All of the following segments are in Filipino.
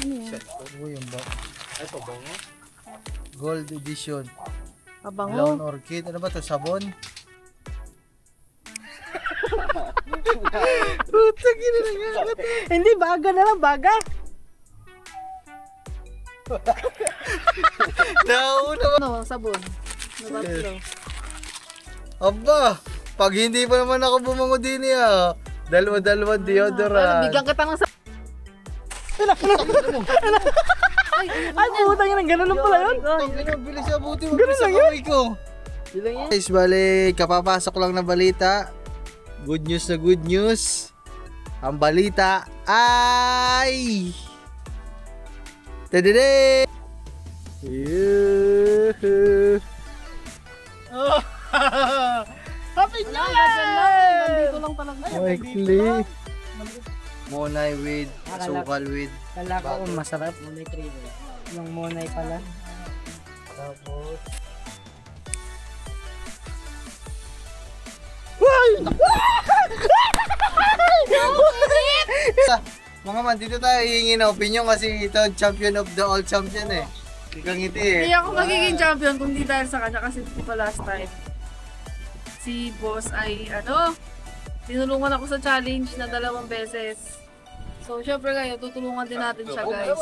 Ano yan? Uy, yung Ay, pabango. gold edition. Pabango. Brown orchid. Ano ba to? Sabon? Putang ina na nga. Hindi, baga na lang, baga. Nauna ba? Ano, sabon. Nabatlo. Aba, pag hindi pa naman ako bumango din ah. Dalawa-dalawa deodorant. Bigyan kita ng sabon. Ay, putang yan. Ganun lang pala yun. Bilis sa buti mo sa kamay ko. Guys, bali, kapapasok lang na balita. Good news na good news. Ang balita ay... Tadede! Happy New Year! Nandito lang talaga. Maikli. Monay with, sukal with. Kala ko masarap. Monay trade. Yung monay pala. Tapos... Mga man, dito tayo hihingi na opinion kasi ito champion of the all champion eh. Ikaw ngiti eh. Hindi ako magiging champion kung di dahil sa kanya kasi di pa last time. Si boss ay tinulungan ako sa challenge na 2 beses. So syempre ngayon tutulungan din natin siya guys.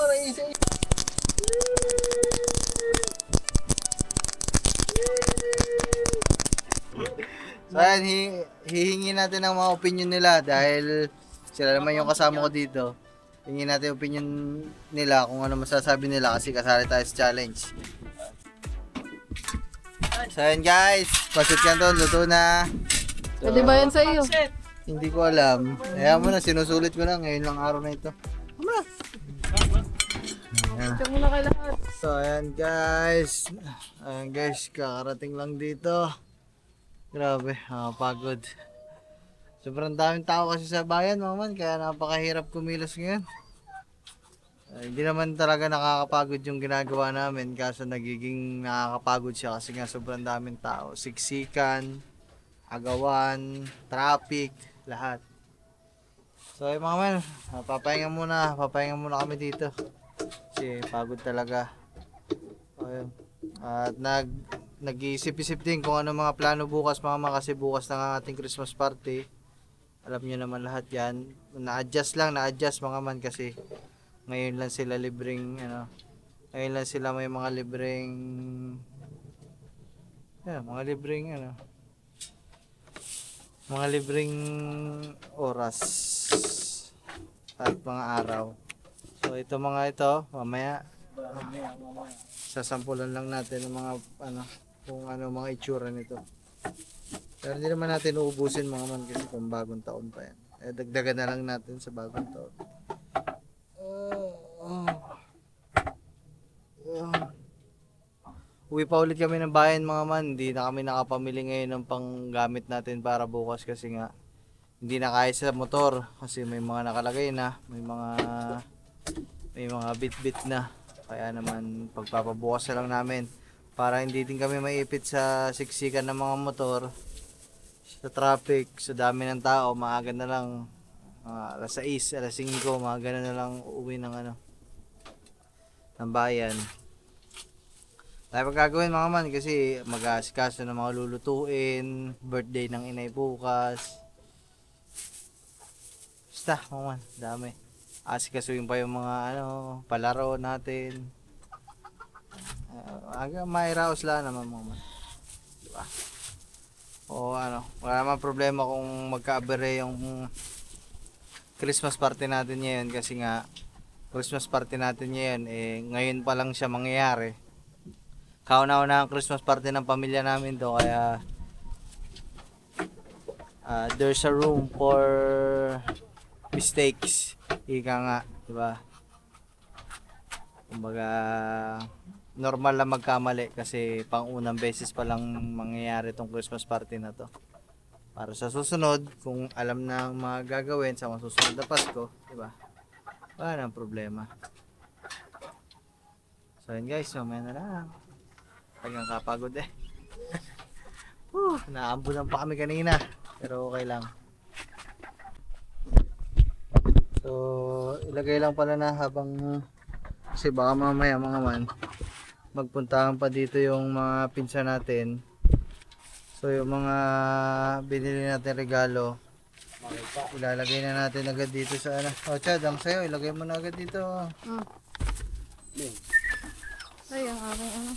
So ayan, hihingi natin ng mga opinion nila dahil sila naman yung kasama ko dito. Hingin natin opinion nila kung ano masasabi nila kasi kasali tayo sa challenge. So ayan guys, pasit yan to, luto na. So, Pwede ba yan sa iyo? hindi ko alam. Kaya mo na, sinusulit ko lang ngayon lang araw na ito. Check muna kay lahat. So ayan guys. Ayan guys, kakarating lang dito. Grabe, pagod. Sobrang daming tao kasi sa bayan mga man, kaya napakahirap kumilos ngayon. Hindi naman talaga nakakapagod yung ginagawa namin, kaso nagiging nakakapagod siya kasi nga sobrang daming tao. Siksikan, agawan, traffic, lahat. So mga man, papahinga muna kami dito. Kasi pagod talaga. Ayun. At nag-iisip-isip din kung ano mga plano bukas mga man, kasi bukas na ang ating Christmas party. Alam niyo naman lahat yan. Na-adjust mga man kasi ngayon lang sila libreng ngayon lang sila may mga libreng mga libreng oras at mga araw. So ito mamaya sasampulan lang natin ng mga kung ano mga itsura nito. Pero hindi naman natin uubusin mga man kasi kung bagong taon pa yan. Dagdagan na lang natin sa bagong taon. Uwi pa ulit kami ng bayan mga man. Hindi na kami nakapamili ngayon ng panggamit natin para bukas kasi nga hindi na kaya sa motor kasi may mga nakalagay na, may mga bit-bit na. Kaya naman pagpapabukas na lang namin para hindi din kami maipit sa siksikan ng mga motor, sa traffic, sa dami ng tao. Maaga na lang, alas 6, alas 5, maaga na lang uuwi ng ng bayan. Tayo gagawin mga man kasi mag-aasikaso ng mga lulutuin, birthday ng inay bukas. Basta mga man, dami. Asikasuin pa yung mga palaro natin. Mairaos lang naman mga man. Diba? O wala naman problema kung magka-abere yung Christmas party natin ngayon kasi nga Christmas party natin ngayon ngayon pa lang siya mangyayari. Kauna-una ang Christmas party ng pamilya namin do kaya there's a room for mistakes. Ika nga, diba? Kumbaga normal lang magkamali kasi pang-unang beses pa lang mangyayari tong Christmas party na to. Para sa susunod, kung alam na ang mga gagawin sa mga susunod na Pasko, diba? Wala nang problema. So yun guys, mamaya na lang. Tagang kapagod naambunan pa kami kanina, pero okay lang. So ilagay lang pala na habang Kasi baka mamaya mga man, magpuntahan pa dito yung mga pinsan natin. So yung mga binili natin regalo, ilalagay na natin agad dito sa ano. O Chad, ang sayo, ilagay mo na agad dito. Ay, ang aking ano.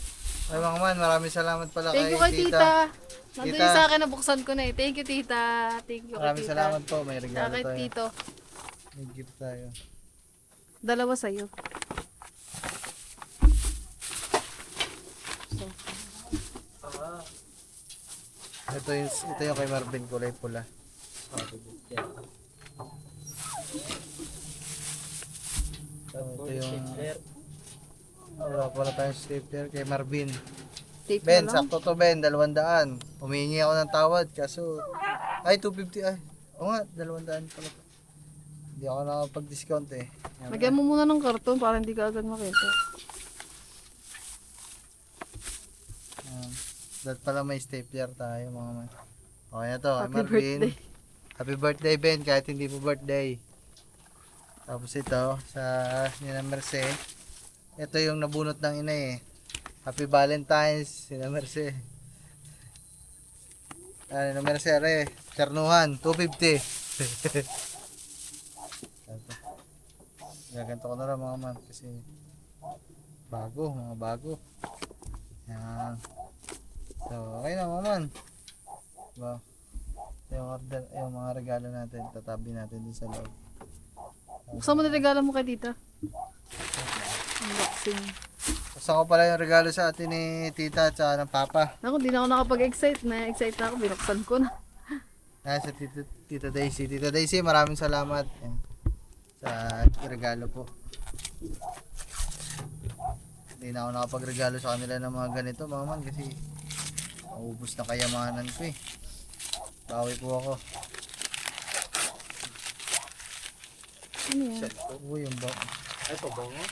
Ay mga man, maraming salamat pala Thank you kay tita. Nandun Tita. yung sa akin, nabuksan ko na eh. Thank you, tita. Thank you kay Maraming tita. salamat po, may regalo Saka kay tayo. tito. May gift tayo. Dalawa sa'yo. Ito yung kay Marvin, kulay pula. Ito yung wala pala tayong stapler kay Marvin. Tape Ben, na lang. sakto to Ben, 200. Humihingi ako ng tawad kaso ay 250 ay. Oo nga, 200 pala. Hindi ako nakapag-discount eh. Yan. Lagyan mo muna ng karton para hindi ka agad makita. Dahil pala may stapler tayo mga man. Okay na to, kay Happy Marvin. birthday. Happy birthday Ben, kahit hindi po birthday. Tapos ito, sa Nina Merce. Ito yung nabunot ng ina eh. Happy Valentine's, Nina Merce. Nina Merce, are, Charnuhan, 250. Gaganto ko na lang mga man kasi bago, mga bago. Yan. So, okay na mga man. Diba? Ito yung order, yung mga regalo natin, tatabi natin dun sa loob. Buksan mo na regalo mo kay tita. Unboxing. Gusto ko pala yung regalo sa atin ni tita at saka ng papa. Ako, di na ako nakapag-excite. Na-excite na ako. Binuksan ko na. Sa tita Daisy. Tita Daisy, maraming salamat. Yan. Sa regalo po. Hindi na ako nakapagregalo sa kanila ng mga ganito mga man kasi maubos na kayamanan ko eh. Bawi po ako. Ano yan? Uy, yung ay, pabango.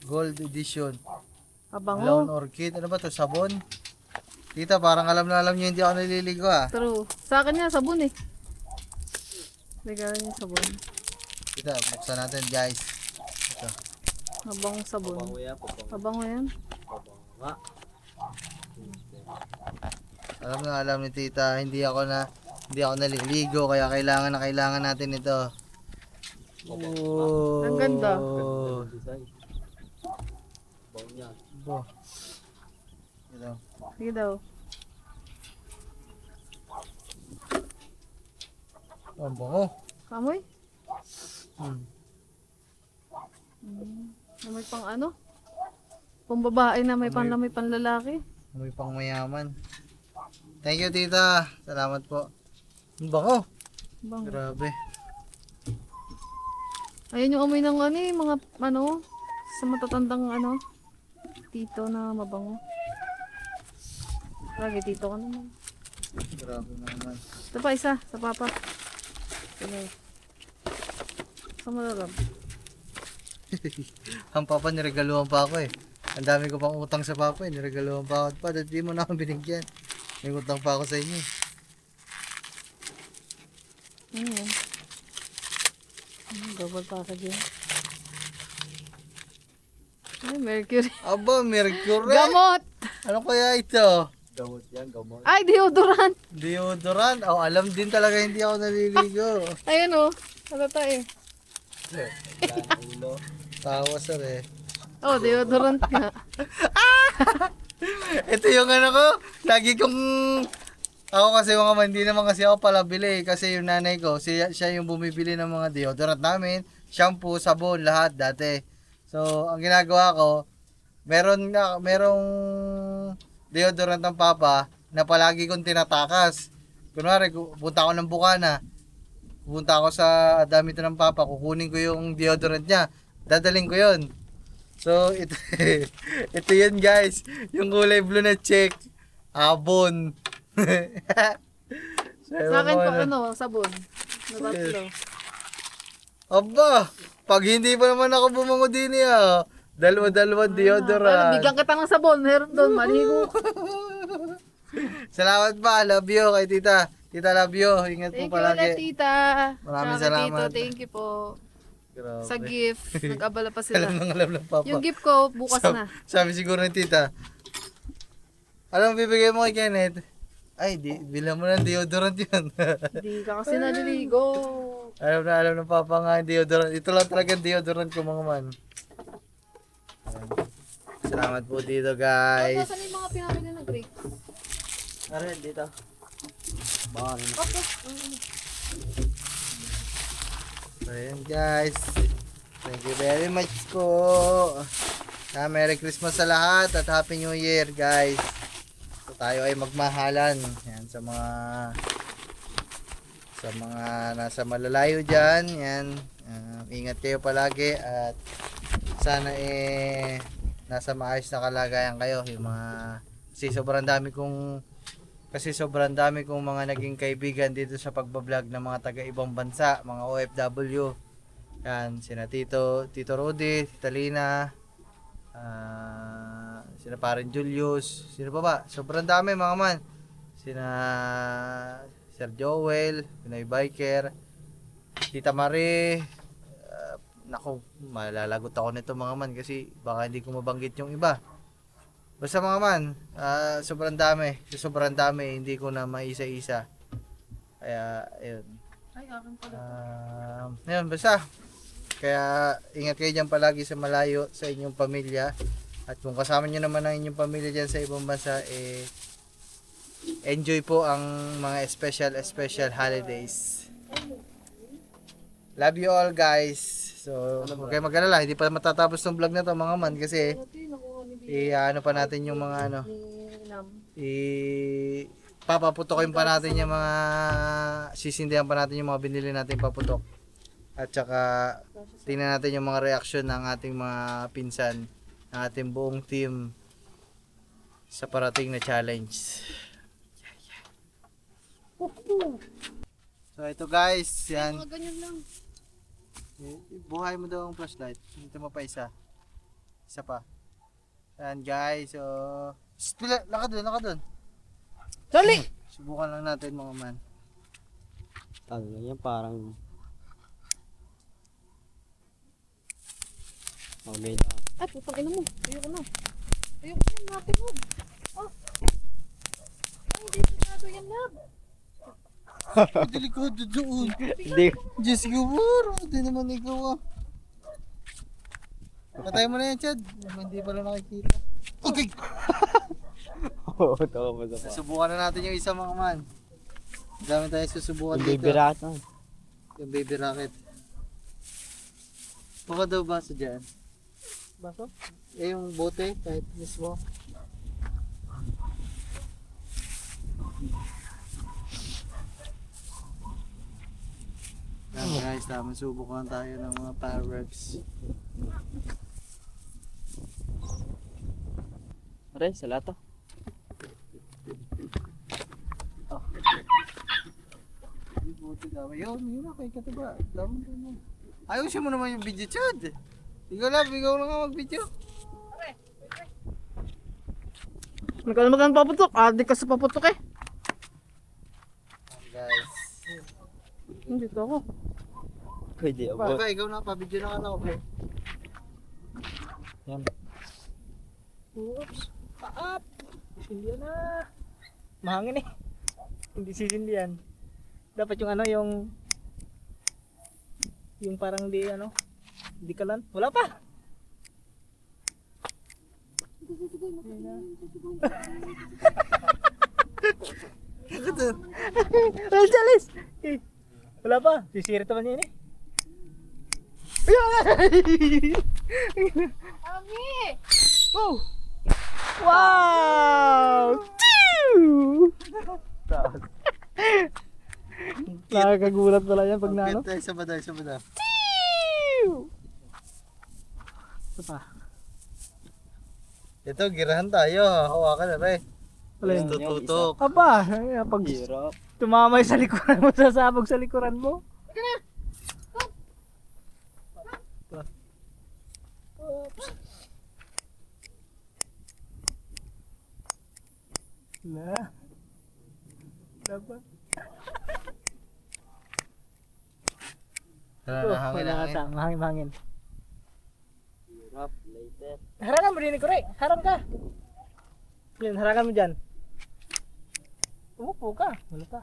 Gold edition. Abango. Lawn orchid. Ano ba to? Sabon? Tita, parang alam na alam niyo hindi ako naliligo ah. True. Sa akin nga, sabon eh. Regalo niya sabon. Tita, buksan natin guys. Ito. Abang sabon. Abango yan. Alam ni tita, hindi ako naliligo kaya kailangan natin ito. Oh. Ang ganda. Bo. Ito. Sige daw. Ang bango. Kamoy? Hmm. May pang ano? Pang babae na may panlamay panlalaki. May pang mayaman. Thank you tita. Salamat po. Ang bango. Bang. Grabe. Ayun yung amoy ng ano eh, mga ano, sa matatandang ano, tito na mabango. Lagi tito ka naman. Grabe naman. Ito pa isa, sa papa. Sige. Sa malalab. Ang papa niregaluhan pa ako eh. Ang dami ko pang utang sa papa eh. Niregaluhan pa ako. Pa, dati mo na akong binigyan. May utang pa ako sa inyo. Ano yan? Double pa ka dyan. Ay, Mercury. Aba, Mercury. Gamot! Ano kaya ito? Ay, deodorant! Deodorant. Oh, alam din talaga hindi ako naliligo. Ayun o. Halata eh. Tawa sir eh. Oh, deodorant nga. Ito yung ano ko. Lagi kong... Ako kasi mga man, hindi naman kasi ako pala bili. Kasi yung nanay ko, siya yung bumibili ng mga deodorant namin. Shampoo, sabon, lahat dati. So, ang ginagawa ko, merong deodorant ng papa na palagi kong tinatakas. Kunwari, punta ako ng Bukana. Punta ako sa damit ng papa, kukunin ko yung deodorant niya. Dadaling ko yun. So, ito yun guys. Yung kulay blue na check. Abon. Sa akin pa ano, sabon. Na tatlo. Aba, pag hindi pa naman ako bumango din ah. Dalawa-dalawang deodorant. Bigyan kita ng sabon. Meron doon, maligo. Salamat pa, love you kay tita. Tita, love you. Ingat Thank po you ulit, palagi. tita. Maraming Saka kay salamat. Tito, thank you po. Grabe. Sa gift. Nag-abala pa sila. Alam ng papa. Yung gift ko, bukas na. Sabi siguro ng tita, alam mo bibigay mo kay Kenneth? Ay, bilang mo ng deodorant yun. Hindi ka kasi naliligo. alam ng papa nga yung deodorant. Ito lang talaga yung deodorant ko mga man. Ayan. Salamat po dito guys. Saan yung mga pinamili ng grapes? Aray, dito. Baka rin. Opo. So ayan guys. Thank you very much po. Merry Christmas sa lahat at Happy New Year guys. So tayo ay magmahalan. Yan sa mga nasa malalayo dyan. Yan. Ingat kayo palagi at sana nasa maayos na kalagayan kayo. Yung mga kasi sobrang dami kong mga naging kaibigan dito sa pagbablog ng mga taga ibang bansa, mga OFW. Yan, sina Tito Rudy, Tita Lina, sina Parin Julius, sino pa ba? Sobrang dami mga man. Sina Sir Joel, Pinoy Biker, Tita Marie. Naku, malalagot ako nito mga man kasi baka hindi ko mabanggit yung iba. Basta mga man, sobrang dami, hindi ko na maisa-isa. Kaya, ayun. Ay, akin pala. Ayun, basta. Kaya, ingat kayo dyan palagi sa malayo, sa inyong pamilya. At kung kasama nyo naman ang inyong pamilya dyan sa ibang bansa, enjoy po ang mga special holidays. Love you all guys. So, huwag kayo mag-alala, hindi pa matatapos ng vlog na to mga man kasi ano pa natin yung mga papaputokin pa natin yung mga sisindihan pa natin yung mga binili natin paputok. At saka tingnan natin yung mga reaction ng ating mga pinsan, ng ating buong team sa parating na challenge. So ito guys, yan. Mga ganyan lang. Buhay mo daw ang flashlight. Dito mo pa isa. Isa pa. Ayan guys. So, lakad doon. Dali! Subukan lang natin mga man. Ano yan, parang... Okay na. Ay, putang ina mo. Ayoko na. Natin mo. Oh. Ay, hindi sigado yan, lab. Delikado doon. Hindi. Diyos ko, bro. Hindi naman ikaw ah. Patay mo na yan, Chad. Hindi pala nakikita. Okay. Oo, tama pa sa pa. Subukan na natin yung isa mga man. Dami tayo susubukan Yung dito. baby rat na. Yung baby rocket. Baka daw baso dyan. Baso? Yung bote, kahit mismo. Yan guys, tamang subukan tayo ng mga fireworks. Aray, salata. Buti daw. Yun na kay katiba. Ayusin mo naman yung video, Chad. Ikaw lang nga mag-video. Magkano paputok? Adik ka sa paputok eh. Guys. Dito ako. Pwede ako. Baka ikaw na, pa-video na ka na ako. Yan. Oops. Paap. Sisindihan na. Mahangin eh. Hindi sisindihan. Dapat yung yung parang di kalan. Wala pa. Jalis. Wala pa. Sisirit naman yun eh. Ami! Wow! Wow! Nakakagulat pala yan pag naano. Isa ba daw. Ito pa. Ito, girahan tayo. Hawakan na rin. Wala yun. Tututok. Aba, pag tumamay sa likuran mo, sasabog sa likuran mo. Na. Dapat. Wala na hangin. Wala mahangin. Hirap, later. Harangan mo din ni Kure. Harang ka. Yan, harangan mo dyan. Umupo ka. Wala ka.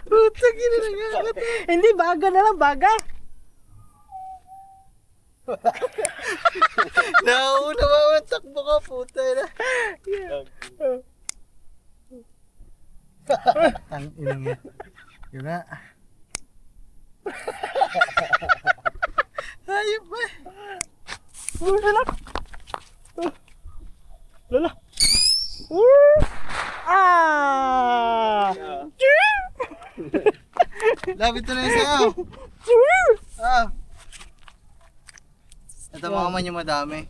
Puta, ginanangat. Hindi, baga na lang, baga. Nauna mama, takbo ka, puta na. Ang inang yan. Yun na. Hayop ba? Lala. Lala. Ah! Lapit na yung sayaw. Ito mga man yung madami.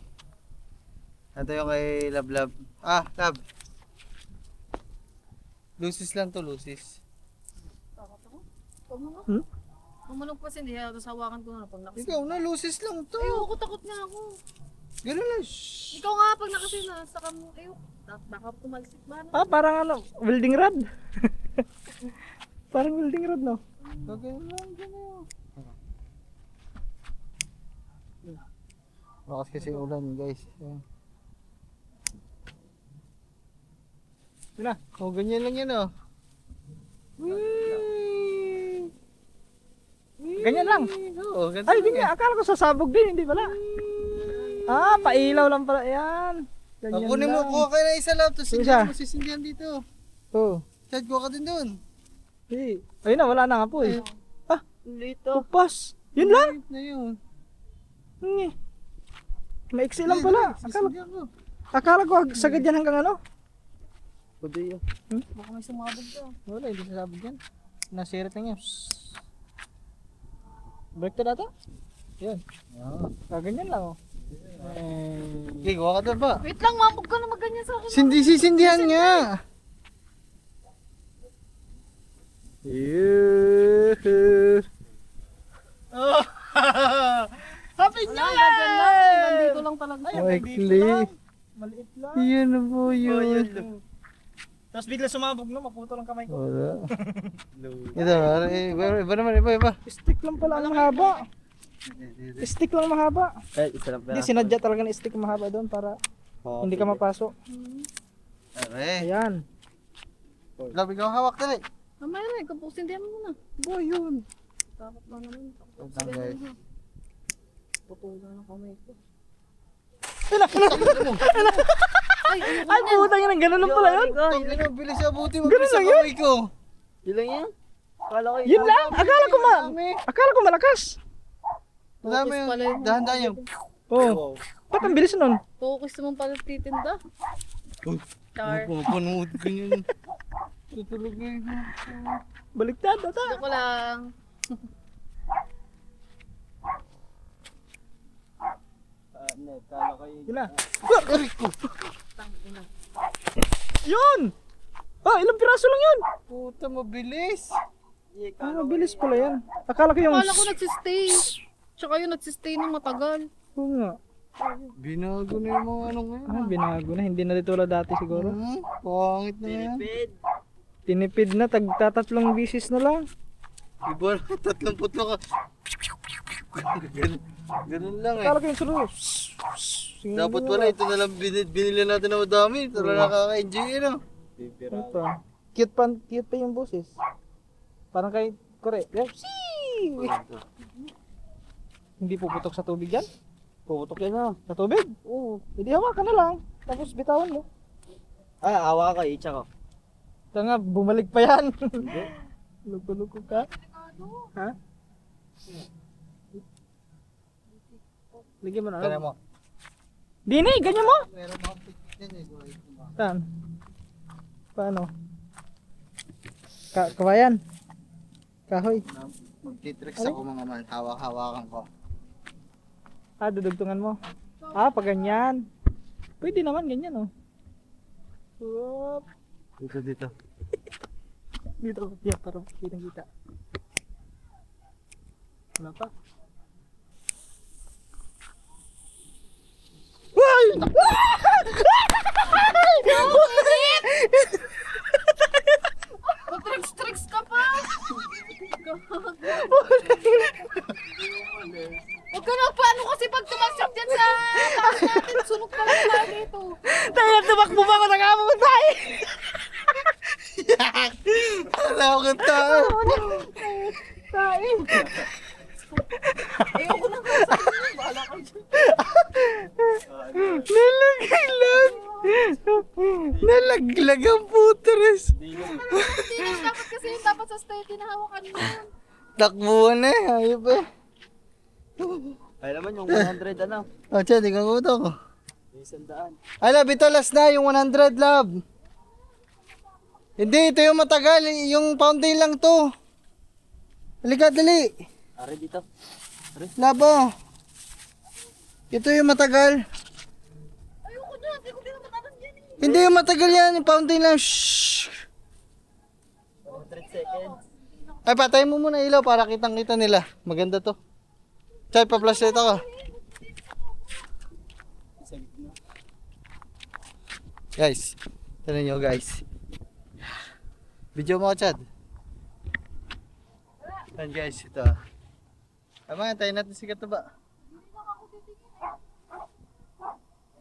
Ito yung kay Lablab. Lab. Lucis lang to, lucis. Hmm? Pumunok pa hindi tapos hawakan ko na pag nakasin. Ikaw na, lucis lang to. Ayoko, takot nga ako. Ganun lang. Shhh. Ikaw nga pag nakasin na, saka mo, ayoko. Baka pumalsik ba na? Parang ano, welding rod. Parang welding rod, no? Ganun lang, ganun. Bakas kasi ulan, guys. Ayan. Yun na. Ganyan lang yan, oh. Ganyan lang. Oo, ganyan Ay, lang hindi. Akala ko sasabog din, hindi pala. Pailaw lang pala. Yan. Ganyan Kunin mo, lang. kuha kayo na isa lang. Tapos Isa. hindi mo sisindihan dito. Oh. Chad, kuha ka din doon. Hey. Ayun na, wala na nga po eh. Dito. Kupas. Yun lang. Ayun na yun. Maiksi lang pala. Sisindihan ko. Akala ko sagad yan hanggang ano? Pwede yun. Baka may sumabog ka. Wala, hindi sasabog yan. Nasirit na yan. Break to data? Yun. Ganyan lang oh. Okay, kuha ka doon ba? Wait lang, mabog ka na magganyan sa akin. Sisindihan nga. Oh. Happy New Wala, ganyan lang. Nandito lang talaga. Maikli. Maliit lang. Yan na po yun. Tapos bigla sumabog no, maputo lang kamay ko. Wala. Ito, iba naman, iba. Stick lang pala ang mahaba. Stick lang mahaba. Eh, isa lang Hindi, sinadya talaga ng stick mahaba doon para hindi ka mapasok. Okay. Ayan. Labi ka hawak dali. Mamaya na, kapusin din mo muna. Boy, yun. Takot lang naman. Ito lang, guys. Putulan ang kamay ko. Ay, putang yan. Ganun lang pala yun. Ang bilis abuti mo Ganun sa lang yun. kamay ko. Yun lang yan. Akala ko Yun lang. Akala ko malakas. Madami Focus pala yun. yun. Dahan-dahan yun. Oh. Ba't ang bilis nun? Focus naman pala titinda. Char. Panood ko yun. Tutulog yun. Baliktad, ata. Joke lang. Kala ko yun. Yun na. Tangina. Yun! Ilang piraso lang yun. Puta, mabilis. Mabilis pala yan. Akala ko yung... Akala ko nagsistay. Tsaka yun nagsistay ng matagal. Oo nga. Binago na yung mga ano ngayon. Binago na. Hindi na ditulad dati siguro. Pangit na yan. Tinipid. Tinipid na. Tagtatatlong bisis na lang. Iba, 30 ka. Ganun lang eh. Akala ko yung sunod. Dapat wala, ito na lang binili natin na madami. Ito na nakaka-enjoy yun ah. Ito. Cute pa yung boses. Parang kay Kore. Hindi puputok sa tubig yan? Puputok yan ha. Sa tubig? Oo. Hindi hawakan na lang. Tapos bitawan mo. Awa ka, itcha ko. Ito nga, bumalik pa yan. Luko-luko ka. Ha? Lagyan mo na. Kaya mo. Dini, ganyan mo. Meron mga picnic yan eh. Saan? Paano? Kawayan. Kahoy. Magtitricks ako mga man. Hawak-hawakan ko. Dudugtungan mo. Pag ganyan. Pwede naman ganyan oh. Whoop. Dito. Dito, yeah, para kitang-kita. Wala pa. Tricks ka pa! Huwag ka na paano kasi pag tumasok dyan sa taas natin, sunog pa lang tayo dito. Tayo na tumakbo ba ako nakabot tayo? Wala akong tao. Tayo. Ayoko na kasi. Bahala ka dyan. Nalaglag. Nalaglag ang putres. Hindi lang dapat kasi yung dapat sa steady na hawakan mo yun. Takbuhan eh. Ayop eh. Ay naman yung 100 ano. Oh, Chad, ikaw ko. Yung 100. Ay, love, ito last na. Yung 100, love. Hindi, ito yung matagal. Yung fountain lang to. Halika, dali. Are dito. Love, oh. Ito yung matagal. Ayoko dyan. Hindi ko pinamatanan dyan eh. Hindi yung matagal yan. Yung fountain lang. Shhh. 100 seconds. Ay, patay mo muna ilaw para kitang-kita nila. Maganda to. Chad, pa-flashlight ako. Guys, tignan nyo guys. Video mo ako, Chad. Yan guys, ito. Tama, tayo natin si Katuba.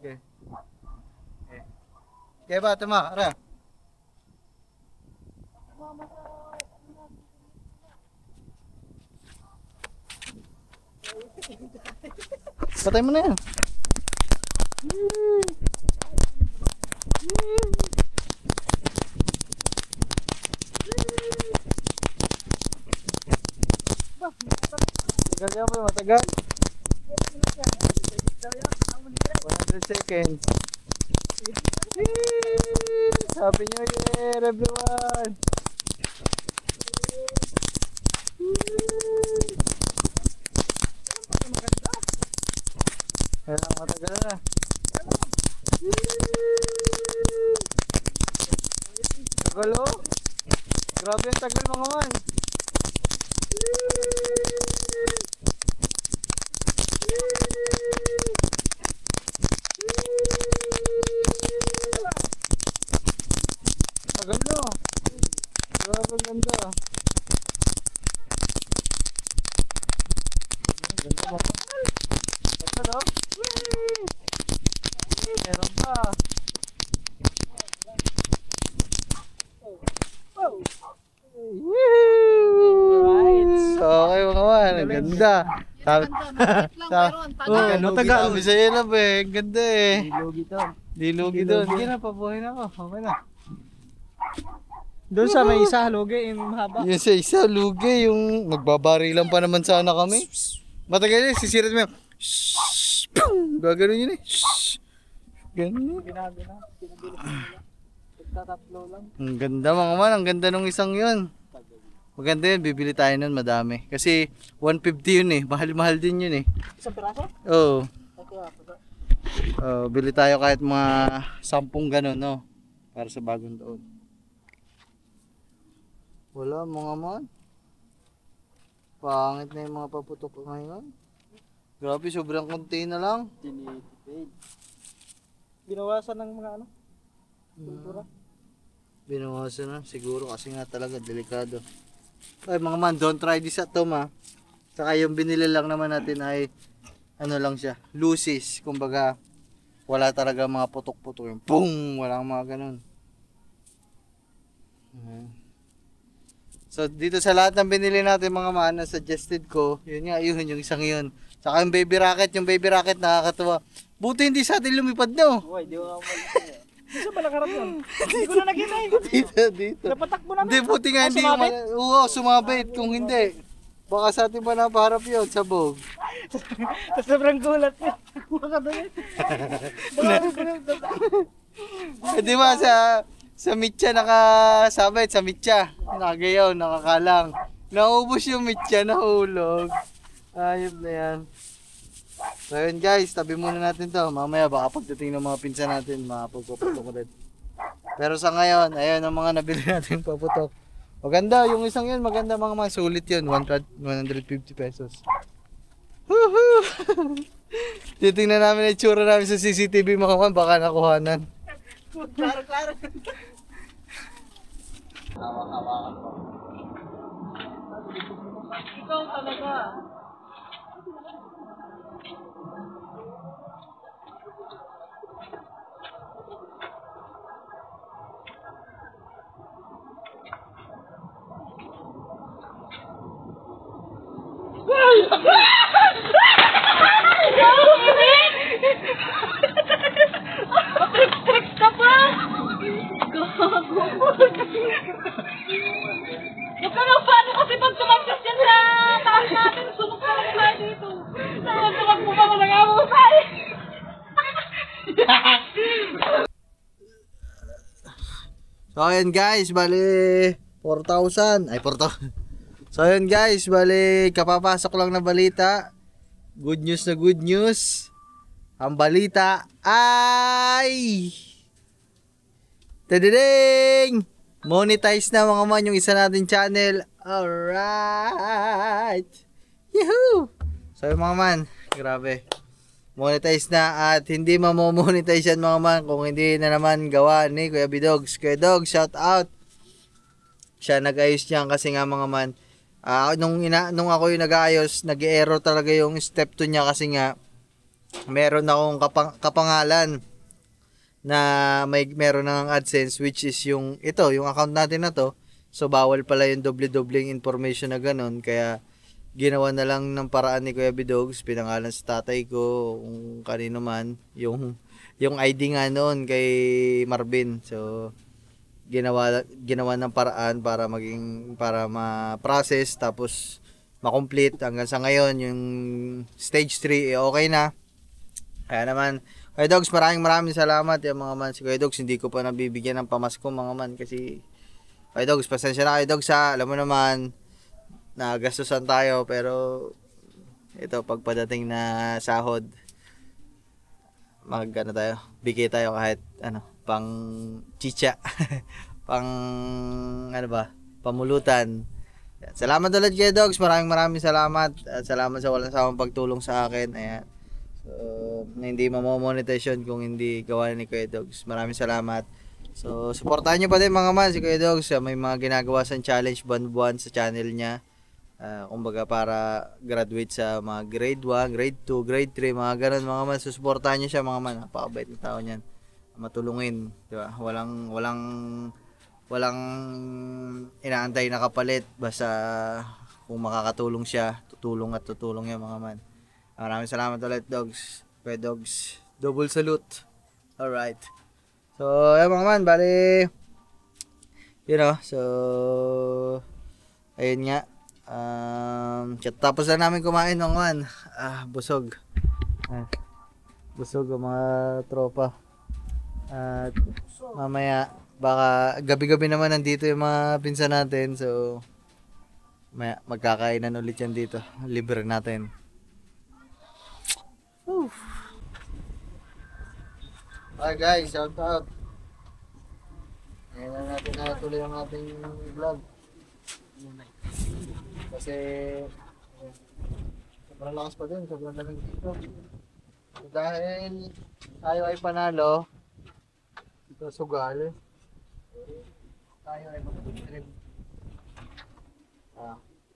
Okay. Okay. Okay ba, tama, ara. Patay mo na yan. Matagal yan ba? Matagal? 100 seconds. Happy New Year everyone! Kaya matagal na. Tagal oh. Grabe ang tagal mga man. Tagal no. Grabe ang ganda. Ganda mo. Tagal oh. Meron pa. Okay mga man, ang ganda. Sabi, Maliit lang pero ang tagal. Ano, tagal. Sabi sa'yo na ba eh, ang ganda eh. Lugi to. Dilugi doon. Hindi na, pabuhay na ako. Okay na. Doon sa may isa, lugi, yung mahaba. Yung sa isa, lugi, yung magbabarilan pa naman sana kami. Matagal yun, sisirat mo yung shhh, pum, gaganon yun eh. Shhh. Ganun. Binago na, pinabili ko nila. Nagtatatlo lang. Ang ganda mga man, ang ganda nung isang yun. Maganda yun, bibili tayo nun madami. Kasi 150 yun eh, mahal-mahal din yun eh. Isang piraso? Oo. Okay, Bili tayo kahit mga 10 ganun, no? Para sa bagong taon. Wala mga man. Pangit na yung mga paputok ko ngayon. Grabe, sobrang konti na lang. Tinitipid. binawasan ng mga ano, kultura. Binawasan na, siguro kasi nga talaga delikado. Ay mga man, don't try this at home ha. Saka yung binili lang naman natin ay ano lang siya, looses. Kumbaga, wala talaga mga putok-putok. Yung boom! Walang mga ganun. So dito sa lahat ng binili natin mga man, suggested ko, yun nga, yun yung isang yun. Saka yung baby rocket nakakatuwa. Buti hindi sa atin lumipad no. Uy, di ko nga umalis. Saan ba nakarap yun? Hindi ko na nakita eh. Dito. Napatakbo namin. Hindi, buti nga hindi. Sumabit? Oo, sumabit. Kung hindi, baka sa atin pa napaharap yun, sabog. Sobrang gulat niya. Baka doon Eh, di ba sa mitya nakasabit, sa mitya. Nakagayaw, nakakalang. Naubos yung mitya, nahulog. Ayop na yan. So yun guys, tabi muna natin to. Mamaya baka pagdating ng mga pinsan natin, mapagpaputok ko rin. Pero sa ngayon, ayun ang mga nabili natin paputok. Maganda, yung isang yun, maganda mga sulit yun. 150 pesos. Woohoo! Titingnan namin ang itsura namin sa CCTV mga man, baka nakuhanan. Klaro. Hawak-hawakan ko. Ikaw talaga. Tricks ka pa! Gago! Pero paano kasi pag tumagkas yan sa taas natin, sunog ka lang tayo dito. Tumag mo pa mo nag-amusay! So ayun guys, bali 4,000. Ay 4,000. So ayun guys, bali kapapasok lang na balita. Good news na good news. Ang balita ay tadading! Monetize na mga man yung isa natin channel. Alright! Yahoo! So yung mga man, grabe. Monetize na at hindi mamomonetize yan mga man kung hindi na naman gawa ni Kuya Bidogs. Kuya Dogs, shout out! Siya nag-ayos niyan kasi nga mga man. Nung ako yung nag-aayos, nag-error talaga yung step 2 niya kasi nga meron akong kapangalan na meron ng AdSense which is yung account natin na to. So bawal pala yung doble-dobleng information na ganun, kaya ginawa na lang ng paraan ni Kuya Bidogs, pinangalan sa tatay ko, kung kanino man, yung ID nga noon kay Marvin. So ginawa ng paraan para ma-process tapos ma-complete hanggang sa ngayon yung stage 3 okay na. Kaya naman Kuya Dogs, maraming salamat yung mga man. Si Kuya Dogs hindi ko pa nabibigyan ng pamasko mga man kasi Kuya Dogs, pasensya na Kuya Dogs ha. Alam mo naman nagastusan tayo pero ito pagpadating na sahod bigay tayo kahit pang chicha pang pamulutan. Salamat ulit Kuya Dogs, maraming salamat at salamat sa walang sawang pagtulong sa akin. Ayan. So, hindi mamomonetization kung hindi gawa ni Kuya Dogs. Maraming salamat. So, supportahan nyo pa din mga man si Kuya Dogs. May mga ginagawa sa challenge buwan-buwan sa channel niya. Kumbaga para graduate sa mga grade 1, grade 2, grade 3, mga ganun mga man. So, supportahan nyo siya mga man. Napakabait ng tao niyan. Matulungin, di ba? Walang inaantay na kapalit. Basta kung makakatulong siya, tutulong yan mga man. Maraming salamat ulit Dogs. Kuya Dogs, double salute. Alright. So, ayun mga man, bali so ayun nga. Tapos na namin kumain mga man. Busog. Busog ang mga tropa. At mamaya baka gabi-gabi naman nandito yung mga pinsan natin. So magkakainan ulit yan dito. Libre natin. Hi guys, shout out. Ngayon na natin natuloy ang ating vlog. Kasi sobrang lakas pa din, sobrang lamig dito. So, dahil tayo ay panalo, ito sugal, tayo ay mag-trip.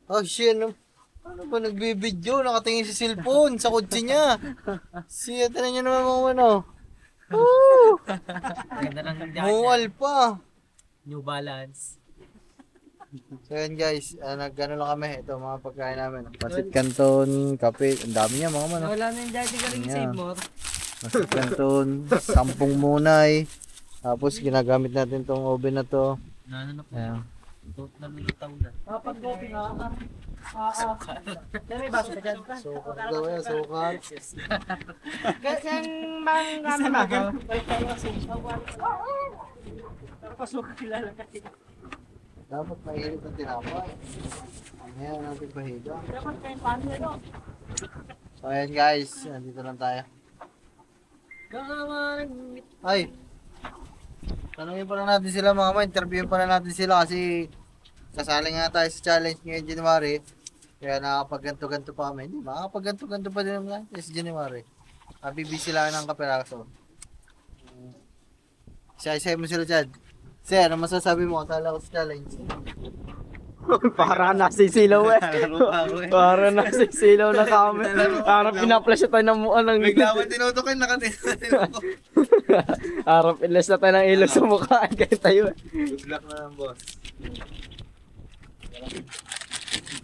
Oh shit, ano ba nagbibideo? Nakatingin sa cellphone, sa kotse niya. Siya, tanan niya naman mga Woo! Muwal pa. New Balance. So yan guys, nag-ano lang kami. Ito mga pagkain namin. Pasit Canton, kape. Ang dami niya mga man. Wala na yung daddy galing save more. Pasit Canton, 10 munay. Tapos ginagamit natin tong oven na to. Ano na po? Ayan. Nalulutaw na. Kapag coffee nga ka. May baso ka dyan. Sukat daw yan, sukat. Kasi yung mga gamit ako. Pero pasukan kilala kasi. Dapat mainit ang tinapay. Ayan natin pahiga. Dapat kayo paano ito? So ayan guys, nandito lang tayo. Ay! Tanungin pa lang natin sila mga man, interviewin pa lang natin sila kasi kasali nga tayo sa challenge ngayong January. Kaya nakakapag-ganto-ganto pa kami. Hindi, makakapag-ganto-ganto pa din naman sa January. Mabibisi lang ng kaperaso. Isa-isa mo sila, Chad. Sir, ano masasabi mo kasala ko sa challenge? Para nasisilaw eh. Laro pa ako eh. Para nasisilaw na kami. Para pinaplasya tayo ng mukha ng... Bigla ko tinutukin, nakatinutulog ko. Para pinaplasya tayo ng ilog sa mukha. Kaya tayo eh. Good luck na lang, boss.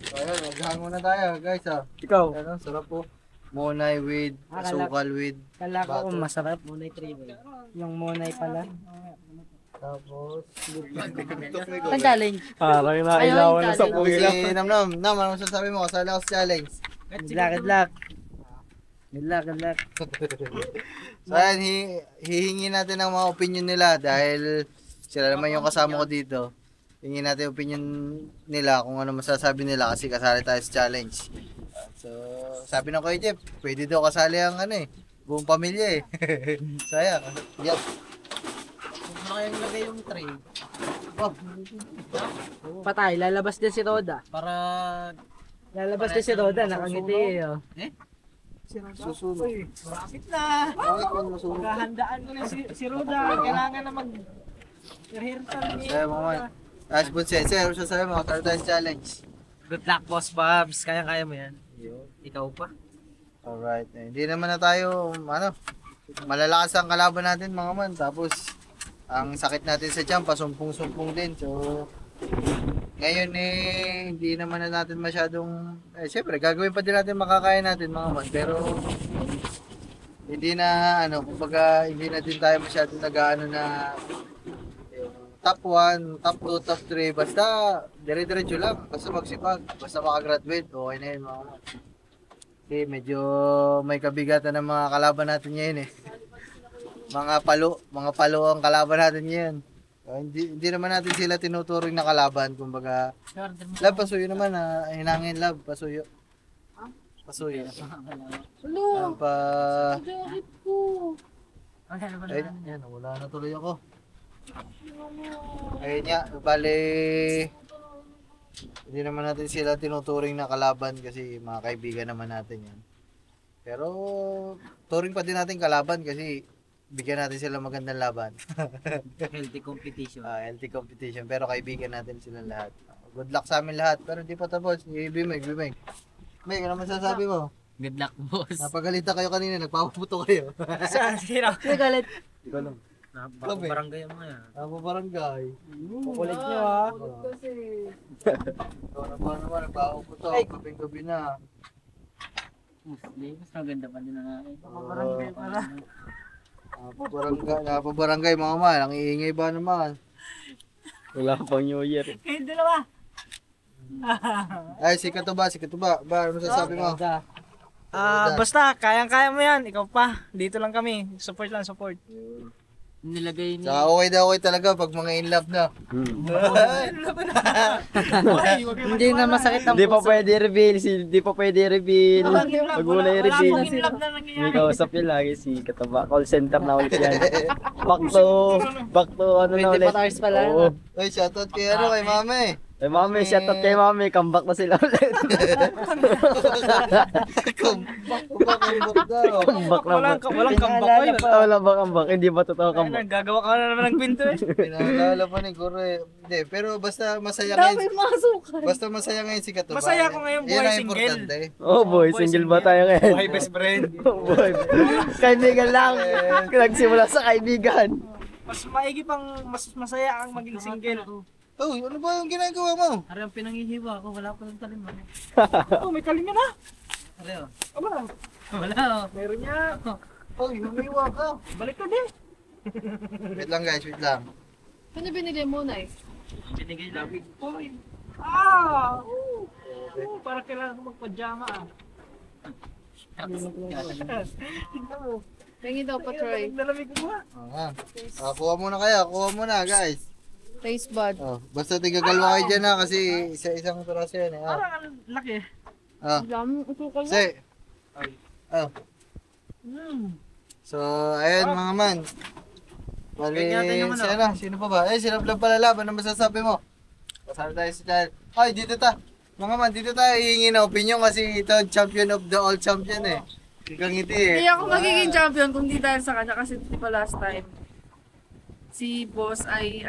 Ayun, maghango na tayo, guys. Ikaw. Ano, sarap po. Monay with, sukal with. Kala ko Bato. masarap. Monay 3 yung monay pala. Tapos, Ang challenge. Parang nailawan na sa Ayun, pungila. si Nam, ano masasabi mo? Kasali ako sa challenge. Good luck, good luck. Good luck, good luck. So ayan, hihingi natin ang mga opinion nila dahil sila naman yung kasama ko dito. Hingin natin yung opinion nila kung ano masasabi nila kasi kasali tayo sa challenge. So, sabi ng Kuya Jeff, pwede daw kasali ang buong pamilya eh. So ayan, yep. Kung kayang lagay yung tray. Oh, Patay, lalabas din si Roda. para Lalabas din si Roda, nakangiti eh. Oh. susunod. Bakit na? Bakit kung masusunod? Kahandaan ko na si Roda. Kailangan na mag-rehearsal niya. Sa'yo mo man. As Bunsen, sir, ano sasabi mo? Kasali tayo sa challenge. Good luck, Boss Babs. Kaya-kaya mo yan. Ikaw pa. Alright. Hindi naman na tayo, malalakas ang kalaban natin mga man. Tapos, ang sakit natin sa tiyan, pasumpong-sumpong din. So, ngayon hindi naman na natin masyadong, syempre, gagawin pa din natin makakaya natin mga man. Pero, hindi na, kumbaga, hindi na din tayo masyadong nag-ano na top 1, top 2, top 3. Basta, dire-diretso lang. Basta magsipag. Basta makagraduate. Okay na yun mga man. Kasi medyo may kabigatan ng mga kalaban natin ngayon eh. Mga palo ang kalaban natin ngayon. Hindi naman natin sila tinuturing na kalaban. Kumbaga, lab, pasuyo naman hinangin lab, pasuyo. Pasuyo. Hello. Bakit po? Ayun, wala na tuloy ako. Ayun nga, bale, hindi naman natin sila tinuturing na kalaban kasi mga kaibigan naman natin yan. Pero, turing pa din natin kalaban kasi bigyan natin sila magandang laban. Healthy competition. Healthy competition, pero kaibigan natin sila lahat. Good luck sa amin lahat, pero hindi pa tapos. Bimig. May, ano masasabi mo? Good luck, boss. Napagalitan kayo kanina, nagpapaputo kayo. Saan? Sino? Galit. Hindi ko alam. Barangay ang mga yan. Barangay. Kukulit nyo ha. Kasi. Ikaw naman, nagpapaputo. Kaping-gabi na. Mas maganda pa din ang akin. Barangay pala. Napabarangay mga man, ang iingay ba naman? Wala pang New Year. Kayo dalawa. Ay, si Katuba. Ba, ano masasabi mo? Basta, kayang-kaya mo yan. Ikaw pa. Dito lang kami. Support lang, support. Nilagay ni... Saka okay talaga pag mga in love na. Hindi na masakit ang puso. Hindi pa pwede reveal. Pag muna i-reveal. May kausap yun lagi si Kataba. Call center na ulit yan. Back to ano na ulit. 24 hours pala. Oo. Ay, shoutout kay Mami. Mami, shoutout kay Mami. Comeback na sila ulit. Comeback daw. Comeback na. Walang comeback. Wala ba comeback? Hindi ba totoo comeback? Gagawa ka na naman ng pinto eh. Pinaalala pa ni Kore. Hindi, pero basta masaya ngayon. Dami masukal. Basta masaya ngayon si Katuba. Masaya ko ngayon, buhay Yan ang single. importante. Oh boy, single ba tayo ngayon? Buhay best friend. Boy. Kaibigan lang. Nagsimula sa kaibigan. Mas maigi mas masaya ang maging single. Oh, ano ba yung ginagawa mo? Ari ang pinanghihiwa ko, wala pa ng talim. Oh, may talim na. Ari oh. Wala. Meron niya. Oh, humiwa ka. Balik ka din. Wait lang guys, wait lang. Ano binili mo, Nay? Binigay lang. Uy. Para kailangan ko magpajama ah. Tingin daw pa, Troy. Nalamig mo ah. Kuha muna guys. Taste bud. Oh, basta tigagalwa kayo dyan kasi isang piraso yan eh. Parang ang laki. Dami usukal na. Say. So, ayan mga man. Bali, sino pa ba? Sino pala laban? Ano masasabi mo? Kasama tayo sa channel. Ay, dito mga man, dito tayo hihingi na opinion kasi ito champion of the all champion eh. Kangiti eh. Hindi ako magiging champion kung di dahil sa kanya kasi di ba last time si boss ay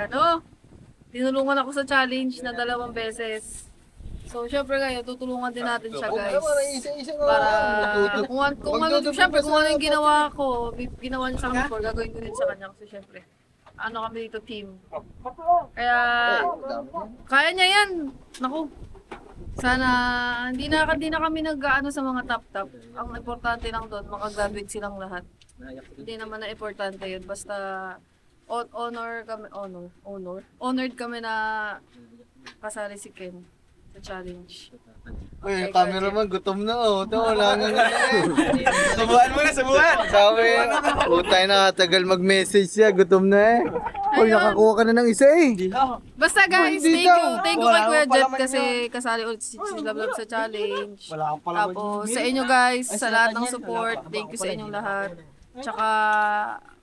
tinulungan ako sa challenge na 2 beses. So, syempre ngayon, tutulungan din natin siya, guys. Para isa-isa na. Para, Matuto. kung ano, syempre, kung ano yung ginawa ko, ginawa niya sa akin before, gagawin ko din sa kanya. Kasi syempre, ano kami dito, team. Kaya, kaya niya yan. Naku. Sana, hindi na kami nag-ano sa mga top-top. Ang importante lang doon, makagraduate silang lahat. Hindi naman na importante yun. Basta, honored kami na kasali si Ken sa challenge. Uy, yung cameraman, gutom na oh. Ito, wala nga nga. Subuhan mo na, subuhan! Sabi, utay na, tagal mag-message siya, gutom na eh. Uy, nakakuha ka na ng isa eh. Basta guys, Hindi thank daw. you. Thank you kay Kuya Jet kasi kasali ulit si Lablab sa challenge. Tapos sa inyo guys, sa lahat ng support, thank you sa inyong lahat. Tsaka,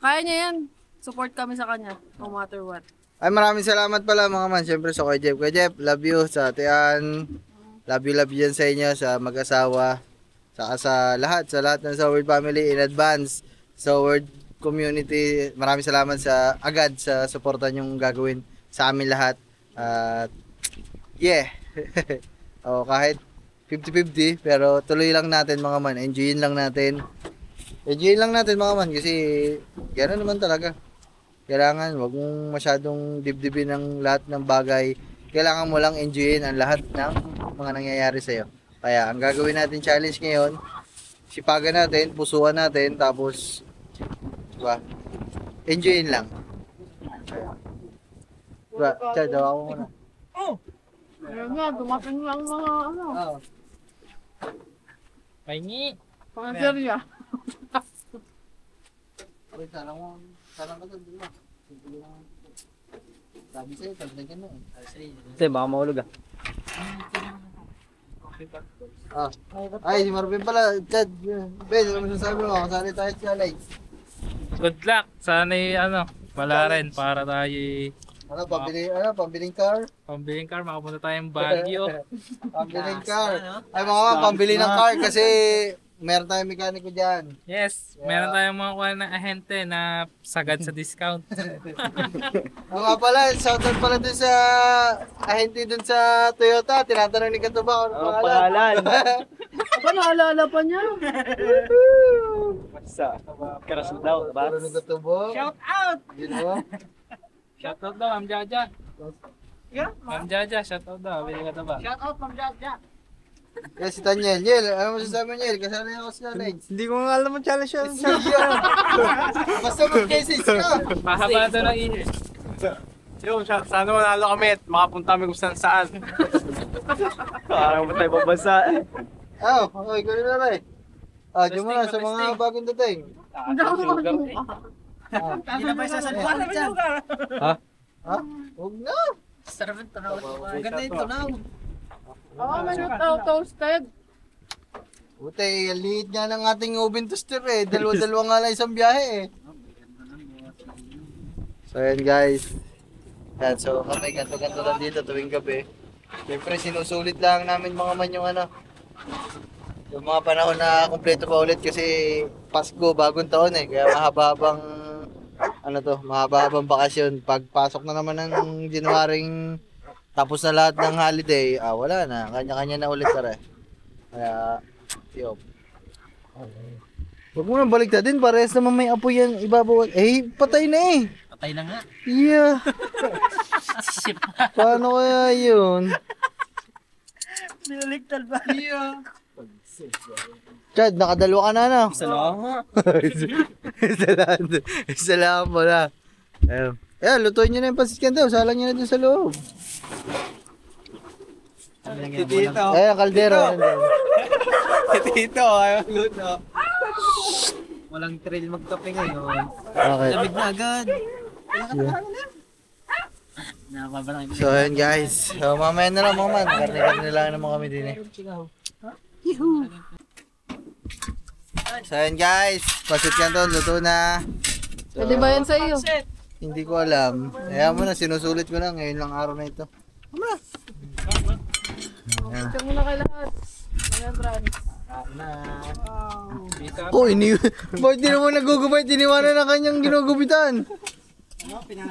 kaya niya yan. Support kami sa kanya, no matter what. Ay, maraming salamat pala mga man. Siyempre sa Kuya Jeff. Kuya Jeff, love you sa Atian. Love you yan sa inyo, sa mag-asawa. Saka sa lahat ng Soward family in advance. Soward community, maraming salamat sa agad sa suporta nyong gagawin sa amin lahat. At yeah. O, kahit 50-50, pero tuloy lang natin mga man. Enjoyin lang natin mga man kasi gano'n naman talaga. Kailangan wag mong masyadong dibdibin ng lahat ng bagay. Kailangan mo lang enjoyin ang lahat ng mga nangyayari sa'yo. Kaya ang gagawin natin challenge ngayon, sipagan natin, pusuan natin, tapos diba, enjoyin lang. Diba, Chad, dawa ko muna. Ayun nga, dumating lang mga ano. Oo. Pahingi! Pangaserya. Wait, sarang ka doon, diba? Sabi sa'yo, tagdagan mo eh. Kasi baka mahulog ah. Ah. Ay, si Marvin pala, Chad. Ben, ano masasabi mo? Kasali tayo sa challenge. Good luck! Sana'y wala rin para tayo Pambiling car? pambiling car, makapunta tayong Baguio. Pambiling car. Ay mga pambili ng car kasi meron tayong mekaniko dyan. Yes, meron tayong mga kuha ng ahente na sagad sa discount. Mga pala, shoutout pala dun sa ahente dun sa Toyota. Tinatanong ni Katuba kung ano Ang pangalan. pangalan. Aba, naalala pa niya. Sa Karasol daw, diba? Ano ni Katuba? Shout out! You know? Shout out daw, Ma'am Jaja. Ma'am Jaja, shout out daw. Bili ka ba? Kaya si Tanyel. Yel, ano mo sasabi mo, Yel? Kasali ako sa challenge. Hindi ko nga alam ang challenge yan. Basta mag-message ka. Mahaba ito ng init. Yung, sana manalo kami at makapunta kami kung saan saan. Parang ba tayo babasa? Okay, gano'n na rin. Diyan mo na sa mga bagong dating. Hindi na ba isasalpuan namin lugar? Huwag na. Maganda yung tunaw. Oo, may toasted. Buti, liit nga ng ating oven toaster eh. Dalawa nga lang isang biyahe eh. So yan guys. Yan, so kami ganto-ganto lang dito tuwing gabi. Siyempre sinusulit lang namin mga man yung mga panahon na kumpleto pa ulit kasi Pasko, bagong taon eh. Kaya mahaba-habang mahaba-habang bakasyon. Pagpasok na naman ng Januaring tapos na lahat ng holiday, wala na. Kanya-kanya na ulit tara. Kaya, yun. Huwag mo nang baligtadin, parehas naman may apoy yan. Ibabaw. Patay na eh. Patay na nga. Yeah. Paano kaya yun? Nilaligtad ba? Yeah. Chad, nakadalawa ka na na. Salamat. Isa lang pala. Ayan, lutuin nyo na yung pansit canton. Salang nyo na dun sa loob. Dito. Ayan, kaldero. Dito, ayaw luto. Walang trail magkape ngayon. Okay. Lamig na agad. So, ayan guys. So, mamaya na lang mga man. Karne-karne lang naman kami din eh. So, ayan guys. Pansit canton, luto na. So, Pwede ba yan sa iyo? hindi ko alam. Kaya mo na, sinusulit ko na ngayon lang araw na ito. Check mo na kay lahat. Ayan, Franz. Bakit di naman nagugubay? Tiniwanan na kanyang ginugupitan.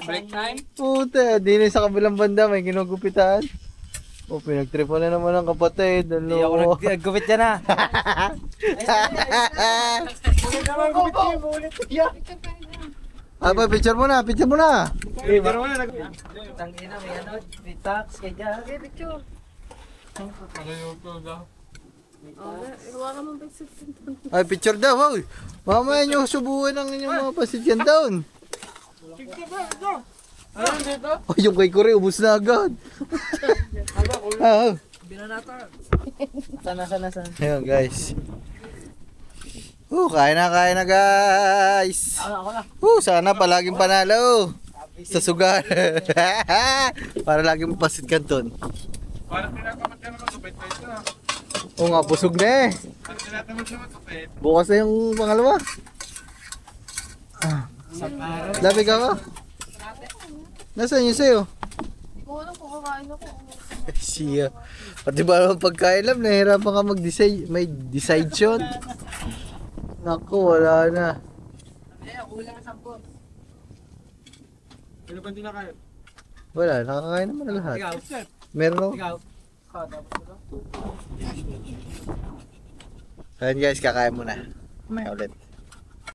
Break time? Puta, di na sa kabilang banda may ginugupitan. Oh, pinagtripan na naman ng kapatid. Hindi ako naggupit dyan ah. Aba, picture mo na, picture mo na. Tangina, may ano, may tax, kaya dyan. Okay, picture. Iwa ka mong picture. Ay, picture daw, hoy. Mamaya nyo subuhan ang inyong mga pasidyan down. Oh, yung kay Kore, ubus na agad. Sana. Ayun, guys. Kaya na guys. Ako na. Sana palaging panalo. Sa sugar. Para laging mapasit kanton. Parang pinakamat ka naman kapit pa ito. Oo nga, busog na eh. Parang tinatamad naman kapit. Bukas na yung pangalawa. Labi ka ba? Nasaan yung sayo? Hindi ko alam kung kakain ako. Siya. Pati ba naman pagkain lang, nahirapan ka mag-decide. May decision. Naku, wala na. Ano ba din na kayo? Wala, nakakain naman na lahat. Meron ako. Ayan guys, kakain muna. May ulit.